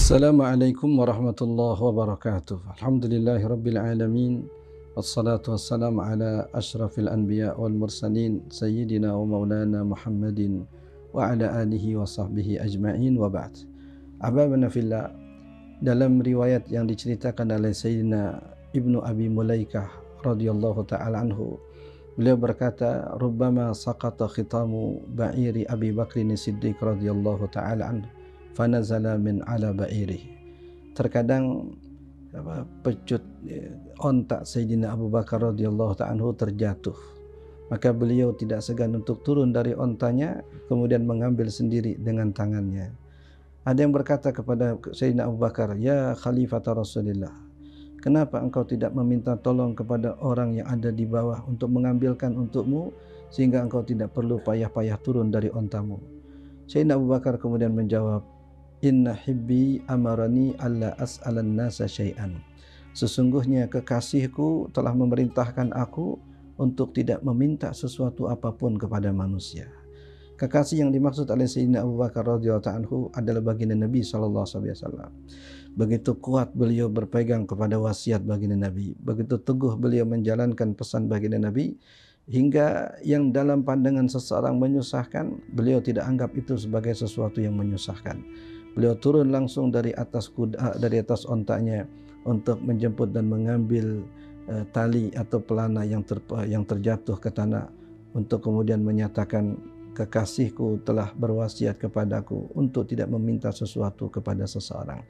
Assalamualaikum warahmatullahi wabarakatuh. Alhamdulillahi rabbil alamin. Wassalatu wassalamu ala ashrafil anbiya wal mursalin sayyidina wa maulana Muhammadin wa ala alihi wa sahbihi ajma'in wa ba'd. Ahbabana fillah, dalam riwayat yang diceritakan oleh Sayyidina Ibnu Abi Mulaikah radhiyallahu ta'ala anhu, beliau berkata, rubbama saqata khitamu ba'iri Abi Bakrin Siddiq radhiyallahu ta'ala anhu fanazala min ala ba'iri. Terkadang pecut ontak Sayyidina Abu Bakar radhiyallahu ta'ala anhu terjatuh, maka beliau tidak segan untuk turun dari ontanya kemudian mengambil sendiri dengan tangannya. Ada yang berkata kepada Sayyidina Abu Bakar, ya Khalifata Rasulullah, kenapa engkau tidak meminta tolong kepada orang yang ada di bawah untuk mengambilkan untukmu sehingga engkau tidak perlu payah-payah turun dari ontamu? Sayyidina Abu Bakar kemudian menjawab, inna hibbi amarani alla as'alan nasa syai'an. Sesungguhnya kekasihku telah memerintahkan aku untuk tidak meminta sesuatu apapun kepada manusia. Kekasih yang dimaksud oleh Sayyidina Abu Bakar radhiyallahu anhu adalah baginda Nabi sallallahu alaihi wasallam. Begitu kuat beliau berpegang kepada wasiat baginda Nabi, begitu teguh beliau menjalankan pesan baginda Nabi, hingga yang dalam pandangan seseorang menyusahkan, beliau tidak anggap itu sebagai sesuatu yang menyusahkan. Beliau turun langsung dari atas kuda, dari atas ontanya untuk menjemput dan mengambil tali atau pelana yang terjatuh ke tanah, untuk kemudian menyatakan, kekasihku telah berwasiat kepadaku untuk tidak meminta sesuatu kepada seseorang.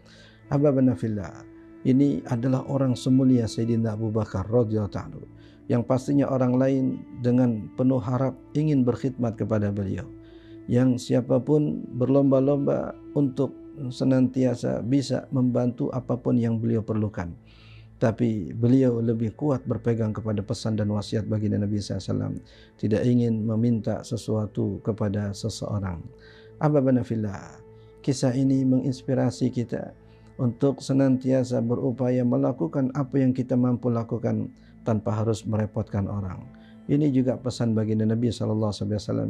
Ahbabana fillah, ini adalah orang semulia Sayyidina Abu Bakar radhiyallahu ta'ala, yang pastinya orang lain dengan penuh harap ingin berkhidmat kepada beliau, yang siapapun berlomba-lomba untuk senantiasa bisa membantu apapun yang beliau perlukan. Tapi beliau lebih kuat berpegang kepada pesan dan wasiat baginda Nabi SAW, tidak ingin meminta sesuatu kepada seseorang. Ahbabana fillah, kisah ini menginspirasi kita untuk senantiasa berupaya melakukan apa yang kita mampu lakukan tanpa harus merepotkan orang. Ini juga pesan baginda Nabi SAW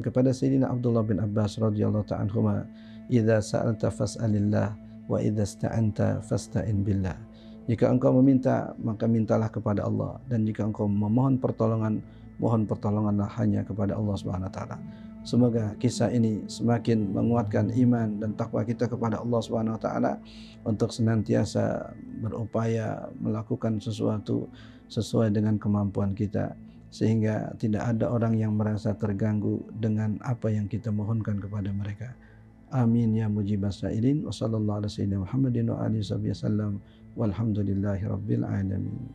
kepada Sayyidina Abdullah bin Abbas radhiyallahu ta'ala anhuma, idza sa'alta fas'alillah wa idza ista'anta fasta'in billah. Jika engkau meminta, maka mintalah kepada Allah, dan jika engkau memohon pertolongan, mohon pertolonganlah hanya kepada Allah Subhanahu wa taala. Semoga kisah ini semakin menguatkan iman dan takwa kita kepada Allah Subhanahu wa taala untuk senantiasa berupaya melakukan sesuatu sesuai dengan kemampuan kita, sehingga tidak ada orang yang merasa terganggu dengan apa yang kita mohonkan kepada mereka. Amin ya mujibas sa'ilin. Wa sallallahu ala sayyidina Muhammadin wa alihi wasallam. Walhamdulillahi rabbil alamin.